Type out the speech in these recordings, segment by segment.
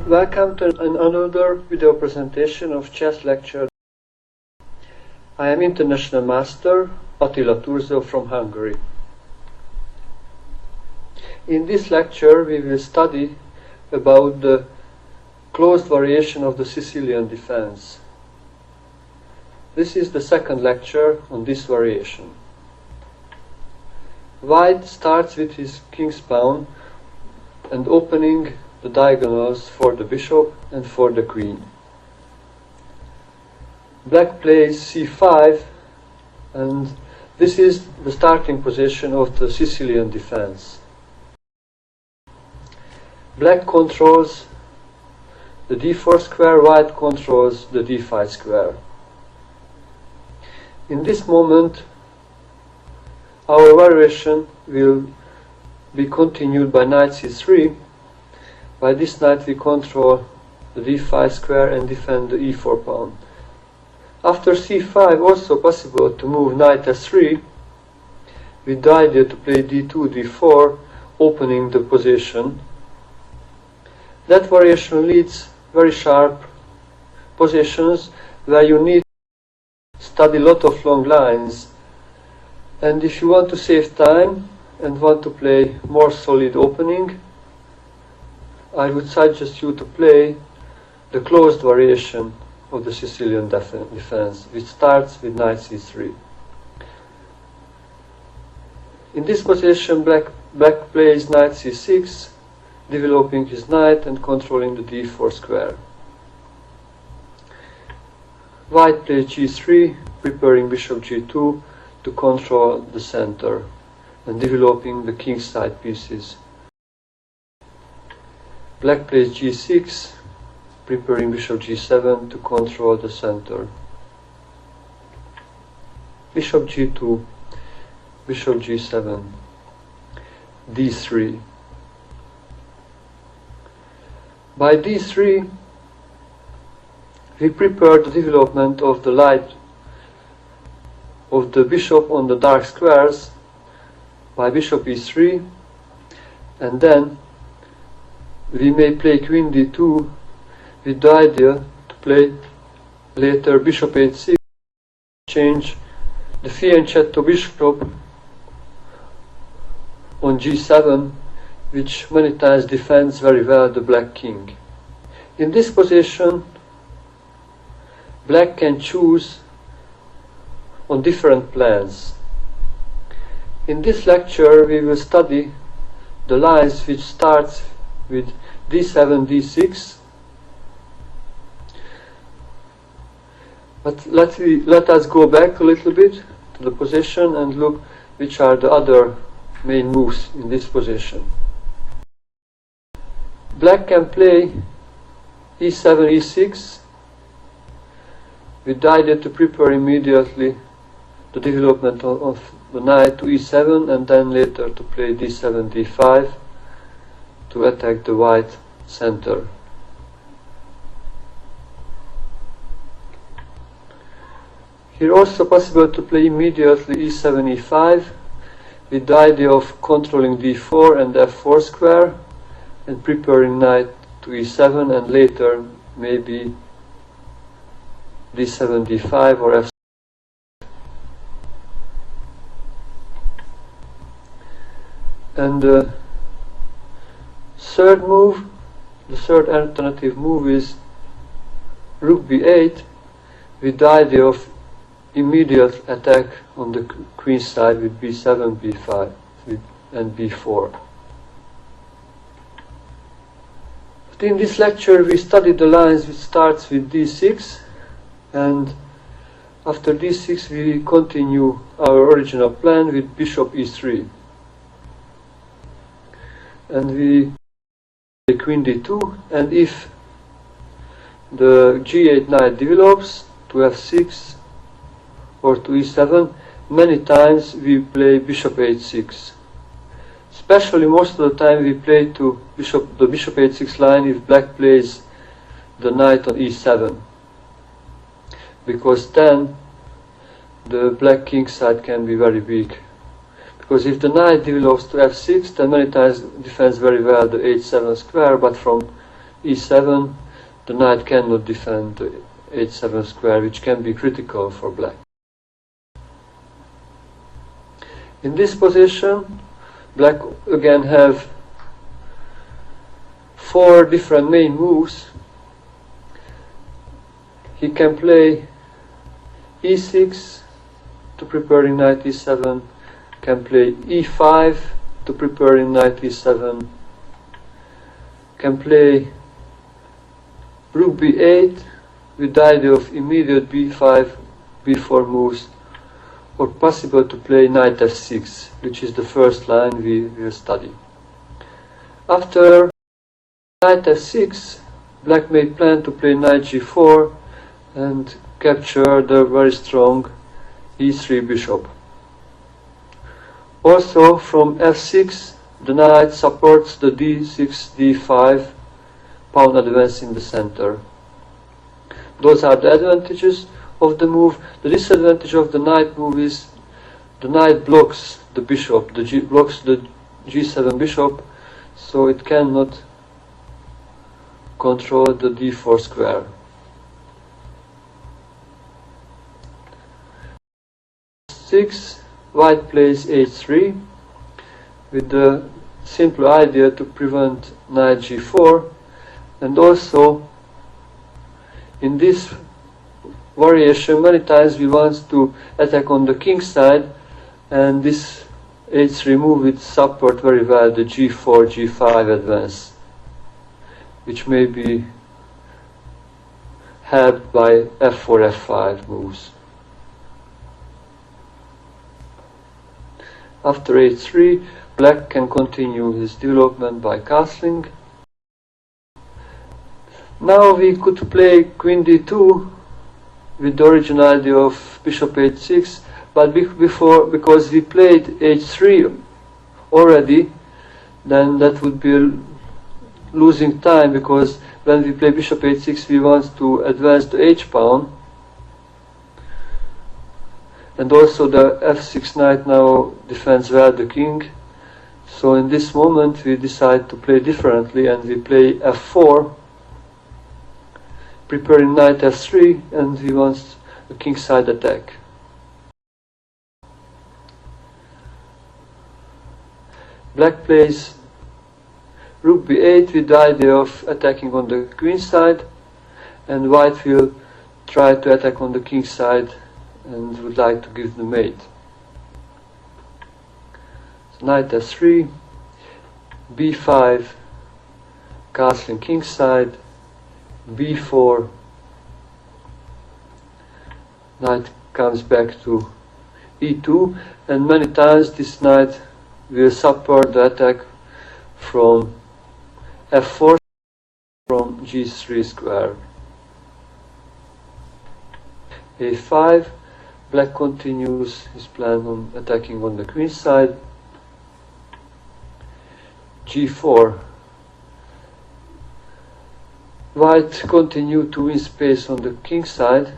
Welcome to another video presentation of ChessLecture. I am International Master Attila Turzo from Hungary. In this lecture we will study about the closed variation of the Sicilian defense. This is the second lecture on this variation. White starts with his king's pawn and opening the diagonals for the bishop and for the queen. Black plays c5, and this is the starting position of the Sicilian defense. Black controls the d4 square, white controls the d5 square. In this moment, our variation will be continued by knight c3. By this knight we control the d5 square and defend the e4 pawn. After c5, also possible to move knight s3 with the idea to play d2, d4, opening the position. That variation leads very sharp positions where you need to study a lot of long lines. And if you want to save time and want to play more solid opening, I would suggest you to play the closed variation of the Sicilian defense, which starts with knight c3. In this position, black plays knight c6, developing his knight and controlling the d4 square. White plays g3, preparing bishop g2 to control the center and developing the kingside pieces. Black plays g6, preparing bishop g7 to control the center. Bishop g2, bishop g7, d3. By d3, we prepare the development of the light of the bishop on the dark squares by bishop e3, and then we may play queen d2 with the idea to play later bishop h6, change the fianchetto bishop on g7, which many times defends very well the black king. In this position, black can choose on different plans. In this lecture we will study the lines which starts with d7, d6, but let us go back a little bit to the position and look which are the other main moves in this position. Black can play e7, e6 with the idea to prepare immediately the development of the knight to e7, and then later to play d7, d5 to attack the white center. Here also possible to play immediately e7, e5 with the idea of controlling d4 and f4 square and preparing knight to e7, and later maybe d7, d5 or f. And the third move, the third alternative move is rook b8 with the idea of immediate attack on the queen side with b7, b5 and b4. But in this lecture we studied the lines which starts with d6, and after d6 we continue our original plan with bishop e3. And we play queen d2, and if the g8 knight develops to f6 or to e7, many times we play bishop h6. Especially most of the time we play to the bishop h6 line if black plays the knight on e7, because then the black king side can be very weak. Because if the knight develops to f6, then many times defends very well the h7 square, but from e7, the knight cannot defend the h7 square, which can be critical for black. In this position, black again have 4 different main moves. He can play e6 to preparing knight e7, can play e5 to preparing knight e7, can play rook b8 with the idea of immediate b5, b4 moves, or possible to play knight f6, which is the first line we will study. After knight f6, black may plan to play knight g4 and capture the very strong e3 bishop. Also, from f6, the knight supports the d6, d5 pawn advance in the center. Those are the advantages of the move. The disadvantage of the knight move is the knight blocks the bishop, blocks the g7 bishop, so it cannot control the d4 square. Six, white plays h3 with the simple idea to prevent knight g4, and also in this variation many times we want to attack on the king side, and this h3 move would support very well the g4, g5 advance, which may be helped by f4, f5 moves. After h3, black can continue his development by castling. Now we could play queen d2 with the original idea of bishop h6, but because we played h3 already, then that would be losing time, because when we play bishop h6 we want to advance the h pawn, and also the f6 knight now defends well the king. So in this moment we decide to play differently, and we play f4, preparing knight f3, and we want a kingside attack. Black plays rook b8 with the idea of attacking on the queen side, and white will try to attack on the king side and would like to give the mate. So knight f3, b5, castling king side, b4, knight comes back to e2, and many times this knight will support the attack from f4 from g3 square. a5, black continues his plan on attacking on the queen side. g4, white continue to win space on the king side,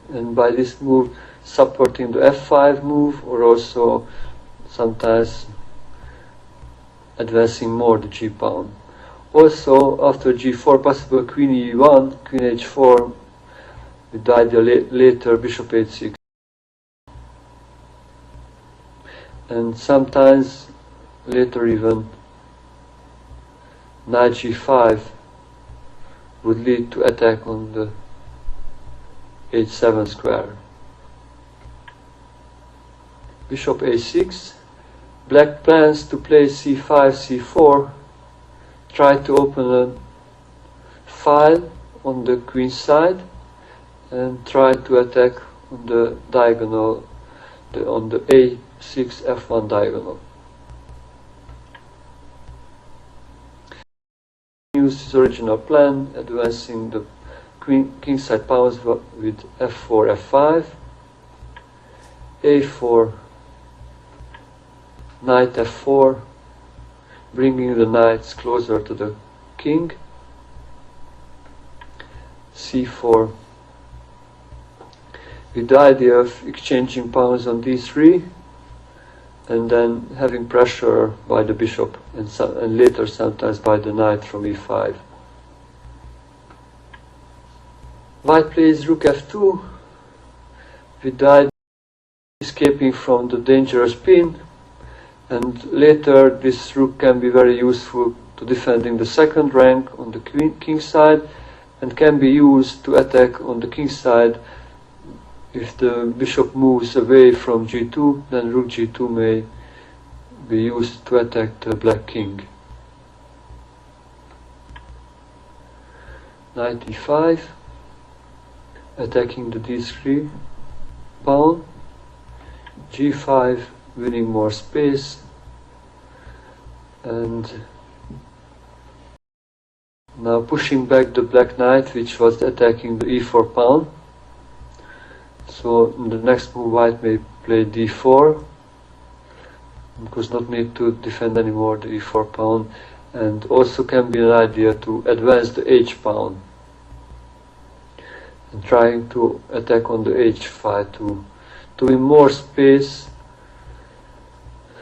and by this move supporting the f5 move, or also sometimes advancing more the g pawn. Also after g4, possible queen e1, queen h4 with the idea later bishop h6, and sometimes later even knight g5 would lead to attack on the h7 square. Bishop a6, black plans to play c5, c4, try to open a file on the queen side, and try to attack on the diagonal, on the a6 f1 diagonal. Use his original plan, advancing the kingside pawns with f4, f5, a4, knight f4, bringing the knights closer to the king, c4, with the idea of exchanging pawns on d3, and then having pressure by the bishop, and later sometimes by the knight from e5. White plays rook f2 with the idea of escaping from the dangerous pin, and later this rook can be very useful to defending the second rank on the king side, and can be used to attack on the king side. If the bishop moves away from g2, then rook g2 may be used to attack the black king. Knight e5, attacking the d3 pawn, g5 winning more space, and now pushing back the black knight, which was attacking the e4 pawn. So in the next move white may play d4, because not need to defend anymore the e4 pawn, and also can be an idea to advance the h pawn and trying to attack on the h5 to win more space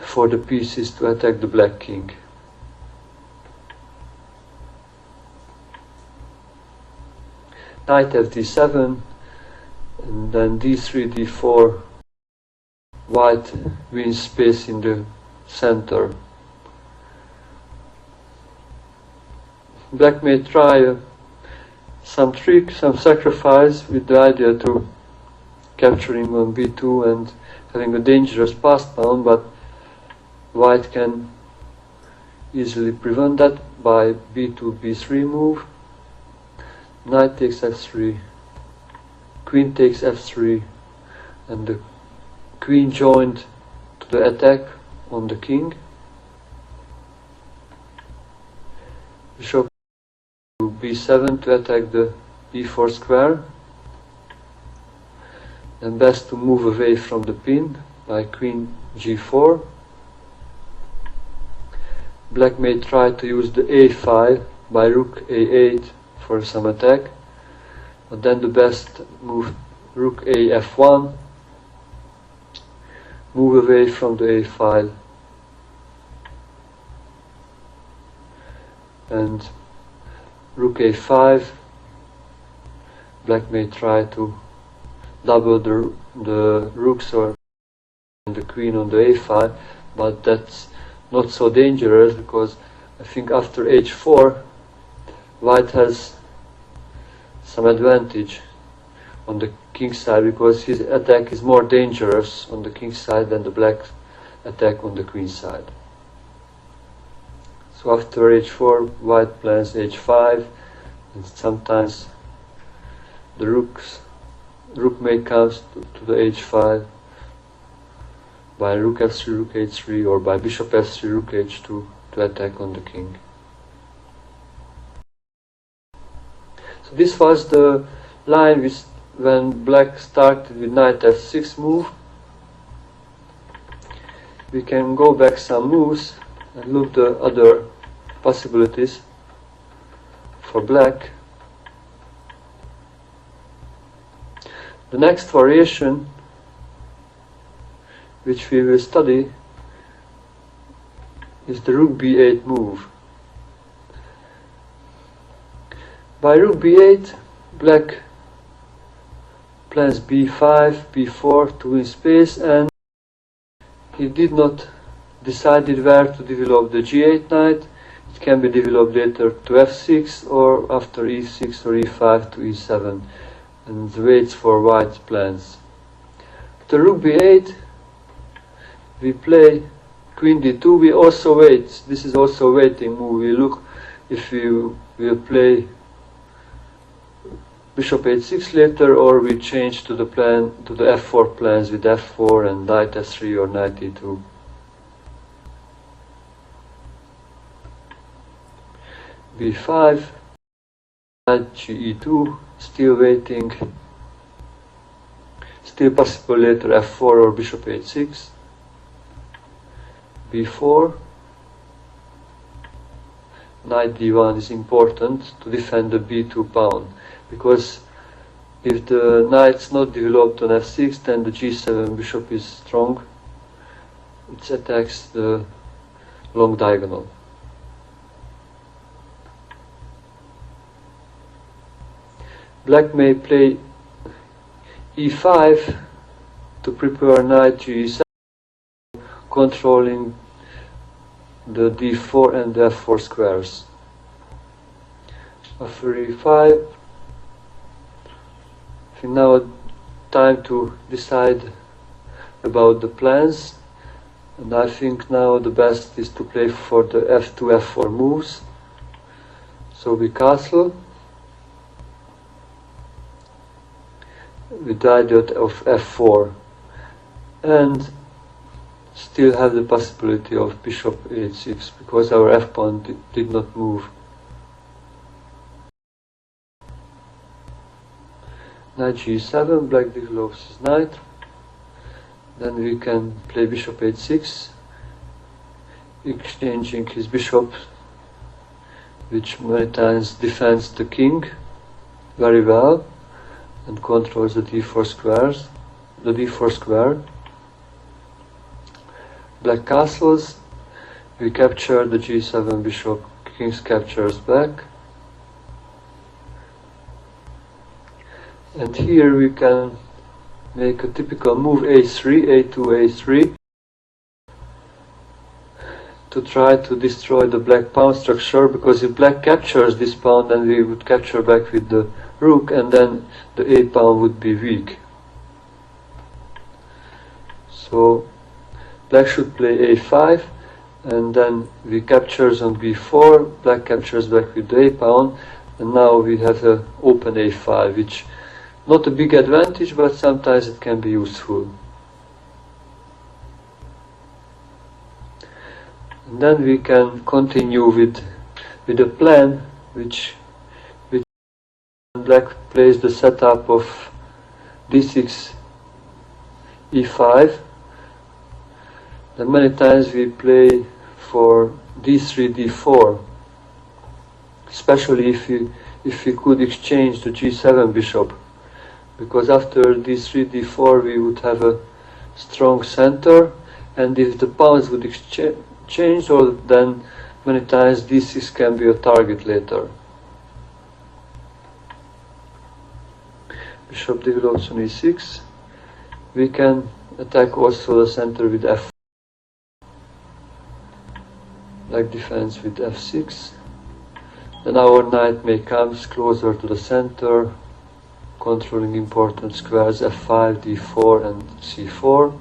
for the pieces to attack the black king. Knight fd7, and then d3, d4. White wins space in the center. Black may try some trick, some sacrifice, with the idea to capturing on b2 and having a dangerous passed pawn, but white can easily prevent that by b2, b3 move. Knight takes f3, queen takes f3, and the queen joined to the attack on the king. Bishop to b7 to attack the e4 square. And best to move away from the pin by queen g4. Black may try to use the a5 by rook a8 for some attack, but then the best move rook a f1, move away from the a file, and rook a5. Black may try to double the rooks or the queen on the a file, but that's not so dangerous, because I think after h4 white has some advantage on the king side, because his attack is more dangerous on the king side than the black attack on the queen side. So after h4 white plans h5, and sometimes the rook may come to the h5 by rook f3, rook h3, or by bishop f3, rook h2 to attack on the king. So this was the line when black started with knight f6 move. We can go back some moves and look the other possibilities for black. The next variation which we will study is the rook b8 move. By rook b8, black plans b5, b4 to win space, and he did not decide where to develop the g8 knight. It can be developed later to f6, or after e6 or e5 to e7, and waits for white's plans. After rook b8, we play queen d2. We also wait. This is also a waiting move. We look if we will play bishop h6 later, or we change to the plan to the f4 plans with f4 and knight s3 or knight e2. b5, knight ge2, still waiting, still possible later f4 or bishop h6. b4, knight d1 is important to defend the b2 pawn, because if the knight's not developed on f6, then the g7 bishop is strong, it attacks the long diagonal. Black may play e5 to prepare knight to e7, controlling the d4 and the f4 squares. After e5, I think now time to decide about the plans, and I think now the best is to play for the f2, f4 moves. So we castle with the idea of f4, and still have the possibility of bishop h6 because our f pawn did not move. Knight g7, black develops his knight. Then we can play bishop h6, exchanging his bishop, which many times defends the king very well and controls the d4 squares, the d4 square. Black castles, we capture the g7 bishop, king captures black. And here we can make a typical move a3, a2, a3 to try to destroy the black pawn structure, because if black captures this pawn, then we would capture back with the rook, and then the a pawn would be weak. So black should play a5, and then we captures on b4, black captures back with the a pawn, and now we have an open a5, which not a big advantage, but sometimes it can be useful. And then we can continue with a plan which black plays the setup of d6, e5. Then many times we play for d3, d4, especially if we could exchange the g7 bishop, because after d3, d4 we would have a strong center, and if the pawns would exchange, or then many times d6 can be a target later. Bishop develops on e6. We can attack also the center with f4. Black defends with f6. Then our knight may come closer to the center, controlling important squares f5, d4 and c4.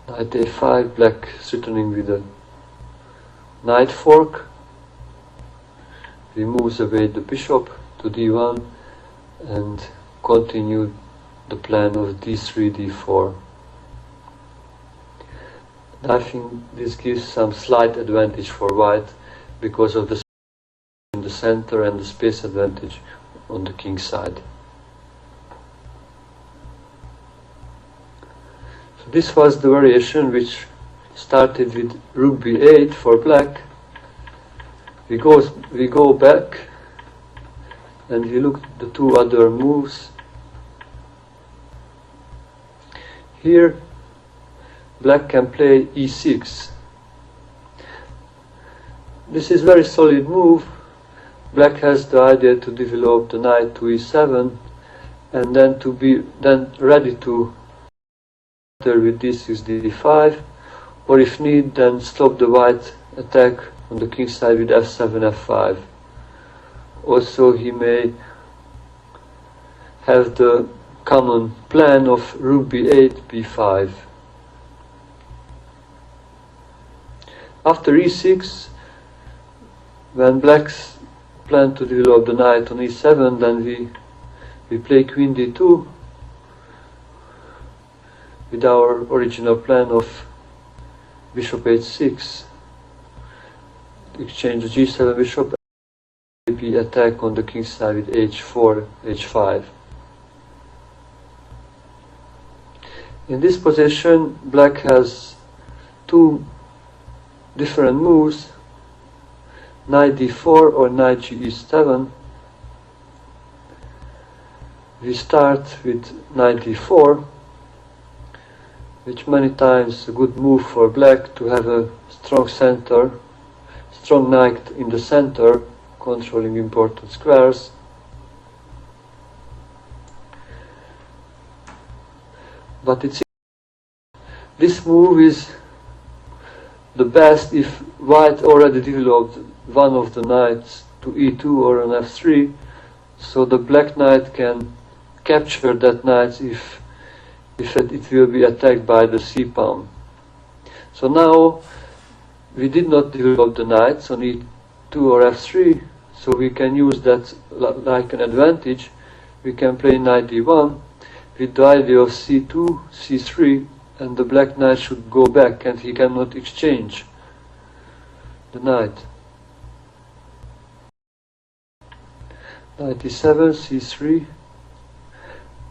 Knight a5, black threatening with a knight fork. We moves away the bishop to d1 and continue the plan of d3, d4. And I think this gives some slight advantage for white because of the in the center and the space advantage on the king side. So this was the variation which started with rook b8 for black. We go back and we look at the two other moves. Here black can play e6. This is very solid move. Black has the idea to develop the knight to e7 and then to be ready to enter with d6, d5, or if need, then stop the white attack on the king side with f7, f5. Also he may have the common plan of rook b8, b5. After e6, when black's plan to develop the knight on e7, then we play queen d2 with our original plan of bishop h6, exchange the g7 bishop, and maybe attack on the king side with h4, h5. In this position, black has two different moves, knight d4 or knight ge7. We start with knight d4, which many times a good move for black to have a strong center, strong knight in the center, controlling important squares. But this move is the best if white already developed one of the knights to e2 or on f3, so the black knight can capture that knight if it will be attacked by the c-pawn. So now we did not develop the knights on e2 or f3, so we can use that like an advantage. We can play knight d1 with the idea of c2, c3, and the black knight should go back and he cannot exchange the knight. Knight e7, c3,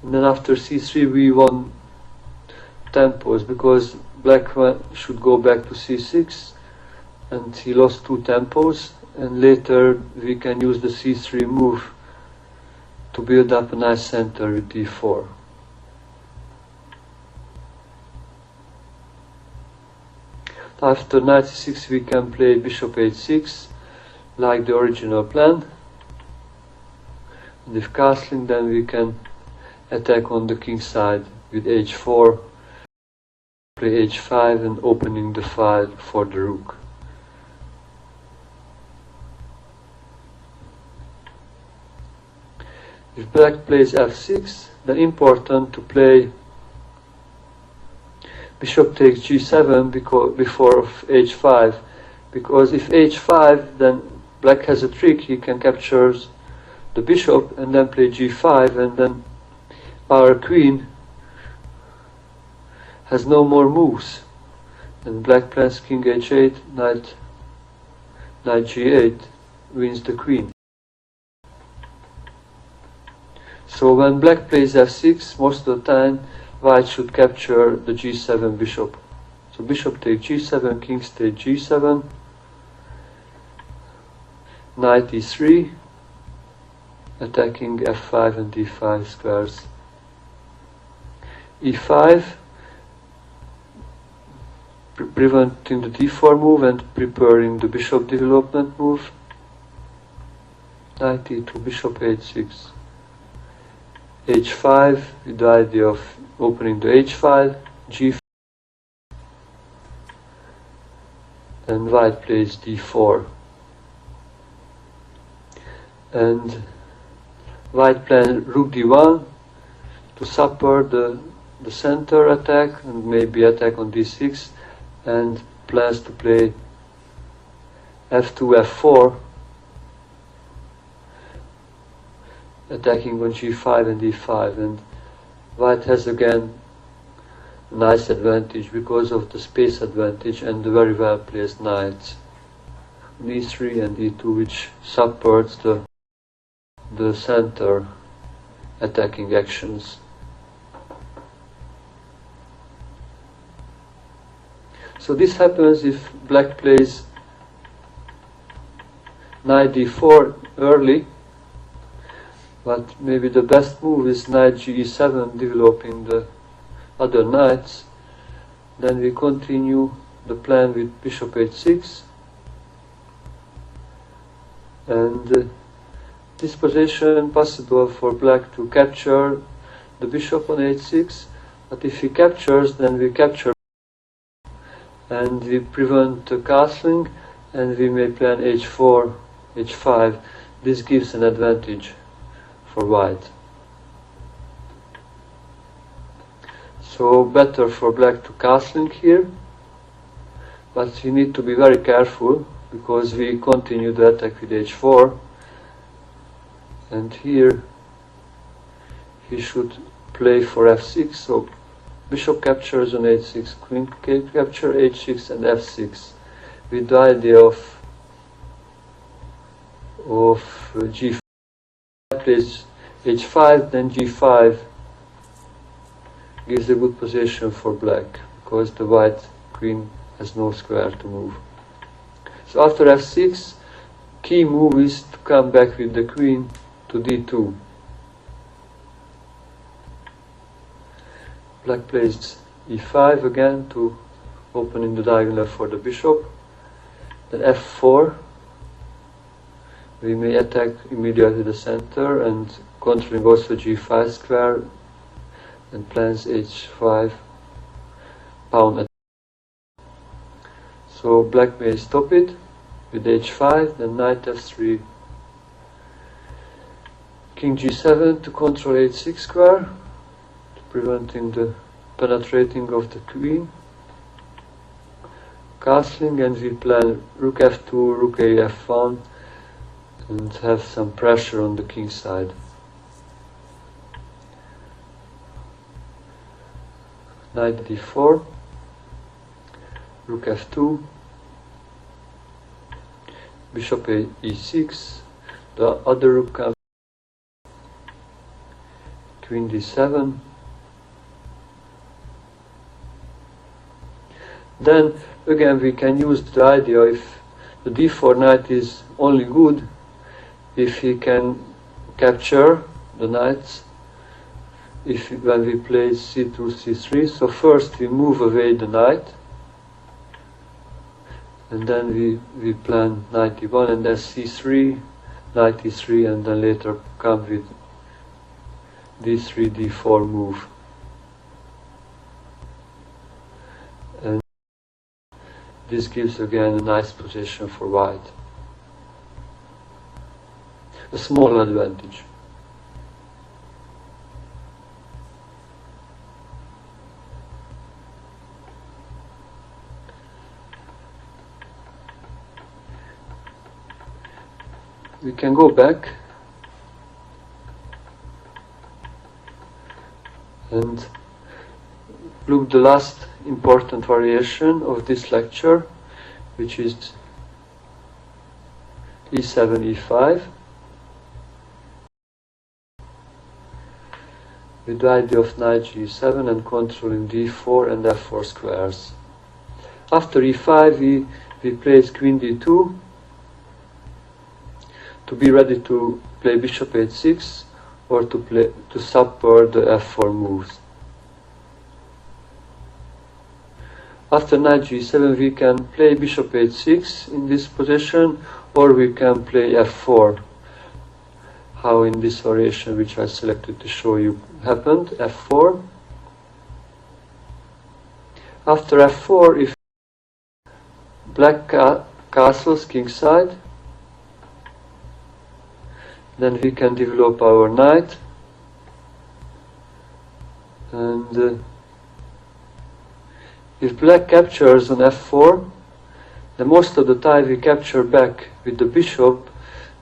and then after c3 we won tempos because black should go back to c6 and he lost 2 tempos, and later we can use the c3 move to build up a nice center with d4. After knight c6 we can play bishop h6 like the original plan, and if castling then we can attack on the king side with h4, play h5 and opening the file for the rook. If black plays f6, then important to play bishop takes g7 before h5, because if h5 then black has a trick, he can capture the bishop and then play g5, and then our queen has no more moves, and black plans king h8, knight g8, wins the queen. So when black plays f6, most of the time white should capture the g7 bishop. So bishop takes g7, king takes g7, knight e3, attacking f5 and d5 squares. e5, preventing the d4 move and preparing the bishop development move. Knight e2, bishop h6, h5 with the idea of opening the h file, g5, and white plays d4. And white plans rook d1 to support the center attack and maybe attack on d6, and plans to play f2, f4, attacking on g5 and d5, and white has again a nice advantage because of the space advantage and the very well placed knights on e3 and e2, which supports the center attacking actions. So this happens if black plays knight d4 early, but maybe the best move is knight ge7, developing the other knights. Then we continue the plan with bishop h6, and this position possible for black to capture the bishop on h6, but if he captures, then we capture and we prevent the castling, and we may plan h4, h5. This gives an advantage for white. So better for black to castling here, but you need to be very careful because we continue the attack with h4, and here he should play for f6. So bishop captures on h6, queen capture h6 and f6, with the idea of g5. Plays h5, then g5 gives a good position for black because the white queen has no square to move. So after f6, key move is to come back with the queen to d2. Black plays e5 again to opening the diagonal for the bishop. Then f4, we may attack immediately the center and controlling also g5 square and plans h5 pawn attack. So black may stop it with h5, then knight f3, king g7 to control h6 square, preventing the penetrating of the queen. Castling, and we plan rook f2, rook a f1, and have some pressure on the king side. Knight d4, rook f2, bishop e6, the other rook comes, queen d7. Then again we can use the idea if the d4 knight is only good if he can capture the knights when we play c2, c3. So first we move away the knight, and then we plan knight e1 and then c3, knight e3, and then later come with d3, d4 move. And this gives again a nice position for white. A small advantage. We can go back and look the last important variation of this lecture, which is e7, e5, with the idea of knight g7 and controlling d4 and f4 squares. After e5 we place queen d2 to be ready to play bishop h6 or to support the f4 moves. After knight g7 we can play bishop h6 in this position, or we can play f4, how in this variation which I selected to show you happened, f4. After f4, if black castles kingside, then we can develop our knight, and if black captures on f4, then most of the time we capture back with the bishop,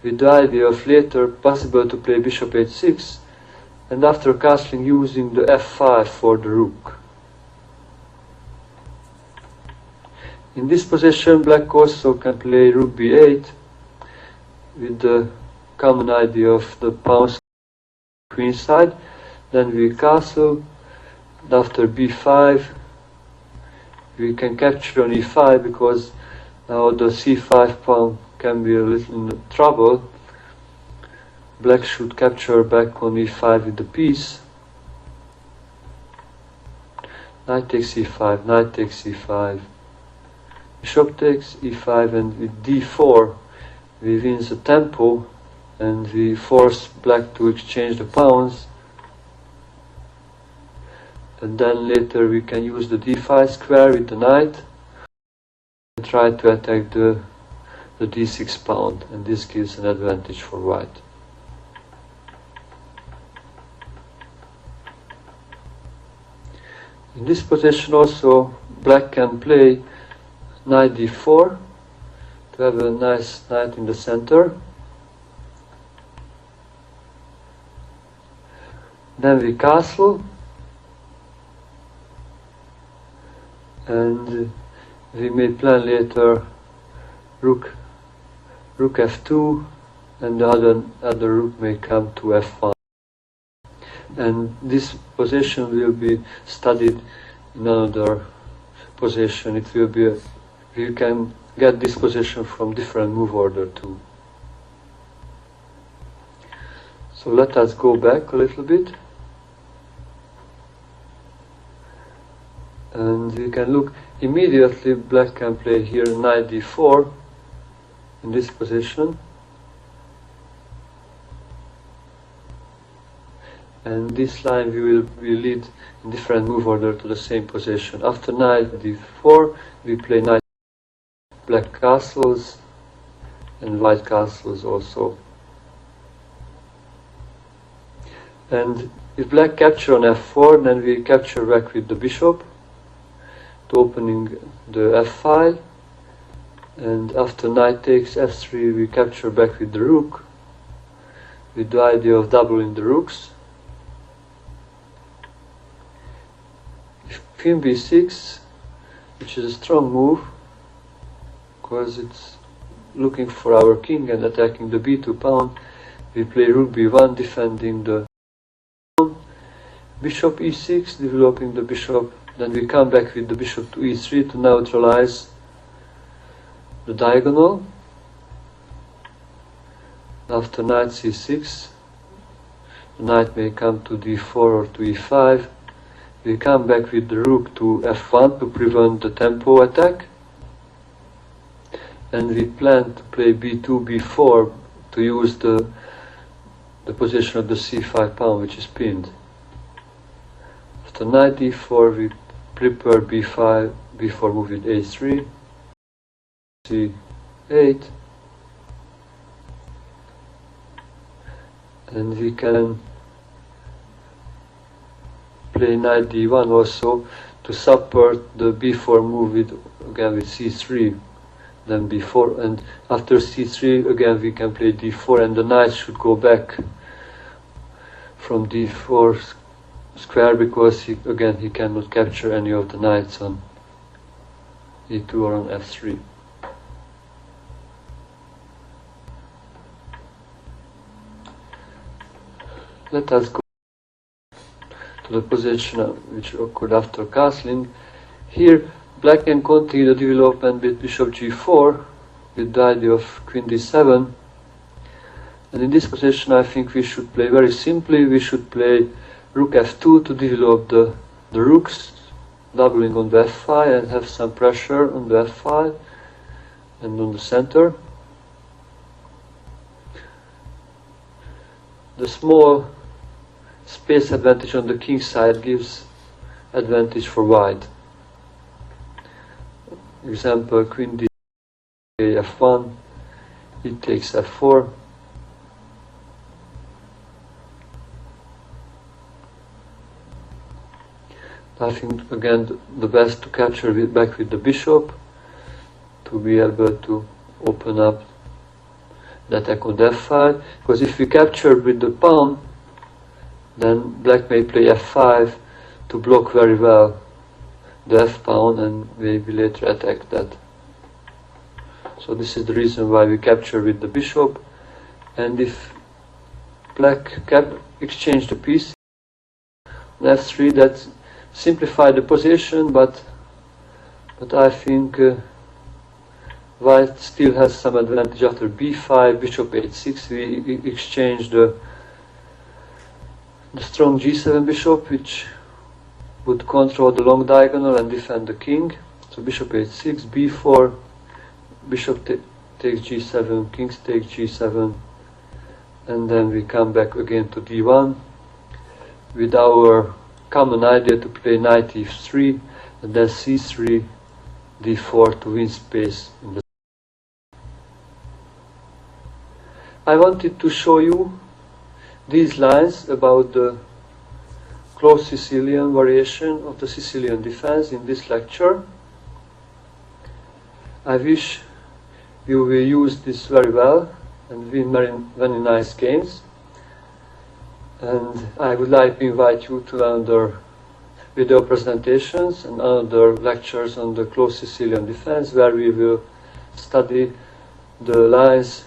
with the idea of later possible to play bishop h6, and after castling using the f5 for the rook. In this position black also can play rook b8 with the common idea of the pawn queen side. Then we castle, and after b5 we can capture on e5, because now the c5 pawn can be a little in trouble. Black should capture back on e5 with the piece. Knight takes e5, knight takes e5, bishop takes e5, and with d4 we win the tempo and we force black to exchange the pawns. And then later we can use the d5 square with the knight and try to attack the d6 pawn, and this gives an advantage for white. In this position also black can play knight d4 to have a nice knight in the center. Then we castle, and we may plan later rook f2, and the other rook may come to f1. And this position will be studied in another position. It will be we can get this position from different move order too. So let us go back a little bit. And we can look immediately. Black can play here knight d4 in this position, and this line will lead in different move order to the same position. After knight d4 we play knight, black castles and white castles also. And if black capture on f4, then we capture back with the bishop to opening the f file, and after knight takes f3 we capture back with the rook, with the idea of doubling the rooks. Queen b6, which is a strong move because it's looking for our king and attacking the b2 pawn, we play rook b1 defending the pawn, bishop e6 developing the bishop, then we come back with the bishop to e3 to neutralize the diagonal. After knight c6 the knight may come to d4 or to e5. We come back with the rook to f1 to prevent the tempo attack, and we plan to play b2, b4 to use the position of the c5 pawn, which is pinned. After knight d4 we prepare b5, b4 move with a3, c8, and we can play knight d1 also to support the b4 move with, again with c3, then b4, and after c3 again we can play d4, and the knight should go back from d4 square because he cannot capture any of the knights on e2 or on f3. Let us go to the position which occurred after castling. Here black can continue the development with bishop g4 with the idea of queen d7, and in this position I think we should play very simply. We should play rook f2 to develop the rooks, doubling on the f file and have some pressure on the f file and on the center. The small space advantage on the king side gives advantage for white. Example, queen d f1, he takes f4, I think again the best to capture back with the bishop to be able to open up the attack on the f file, because if we capture with the pawn then black may play f5 to block very well the f pawn and maybe later attack that. So this is the reason why we capture with the bishop, and if black exchange the piece on f3, that simplify the position, but I think white still has some advantage. After b5, bishop h6, we exchange the strong g7 bishop, which would control the long diagonal and defend the king. So bishop h6, b4, bishop takes g7, kings take g7, and then we come back again to d1 with our common idea to play knight e3 and then c3, d4 to win space in the. I wanted to show you these lines about the closed Sicilian variation of the Sicilian defense in this lecture. I wish you will use this very well and win very nice games. And I would like to invite you to another video presentations and other lectures on the closed Sicilian defense, where we will study the lines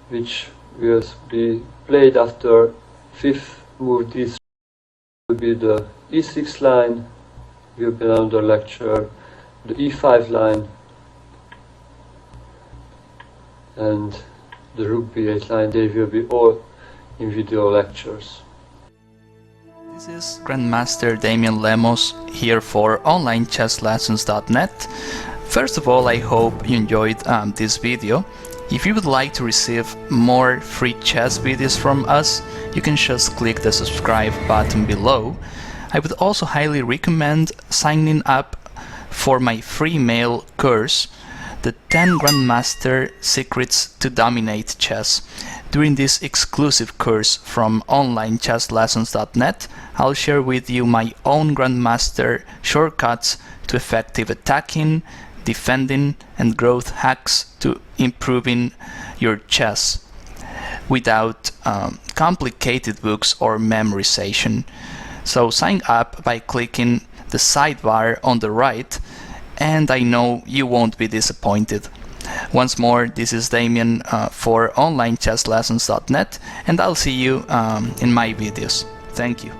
which will be played after fifth move d3. Will be the e6 line, will be another lecture, the e5 line, and the rook b8 line. They will be all in video lectures. This This is Grandmaster Damian Lemos here for OnlineChessLessons.net. First of all, I hope you enjoyed this video. If you would like to receive more free chess videos from us, you can just click the subscribe button below. I would also highly recommend signing up for my free mail course, the 10 Grandmaster Secrets to Dominate Chess. During this exclusive course from OnlineChessLessons.net, I'll share with you my own Grandmaster shortcuts to effective attacking, defending, and growth hacks to improving your chess without complicated books or memorization. So sign up by clicking the sidebar on the right, and I know you won't be disappointed. Once more, this is Damian for OnlineChessLessons.net, and I'll see you in my videos. Thank you.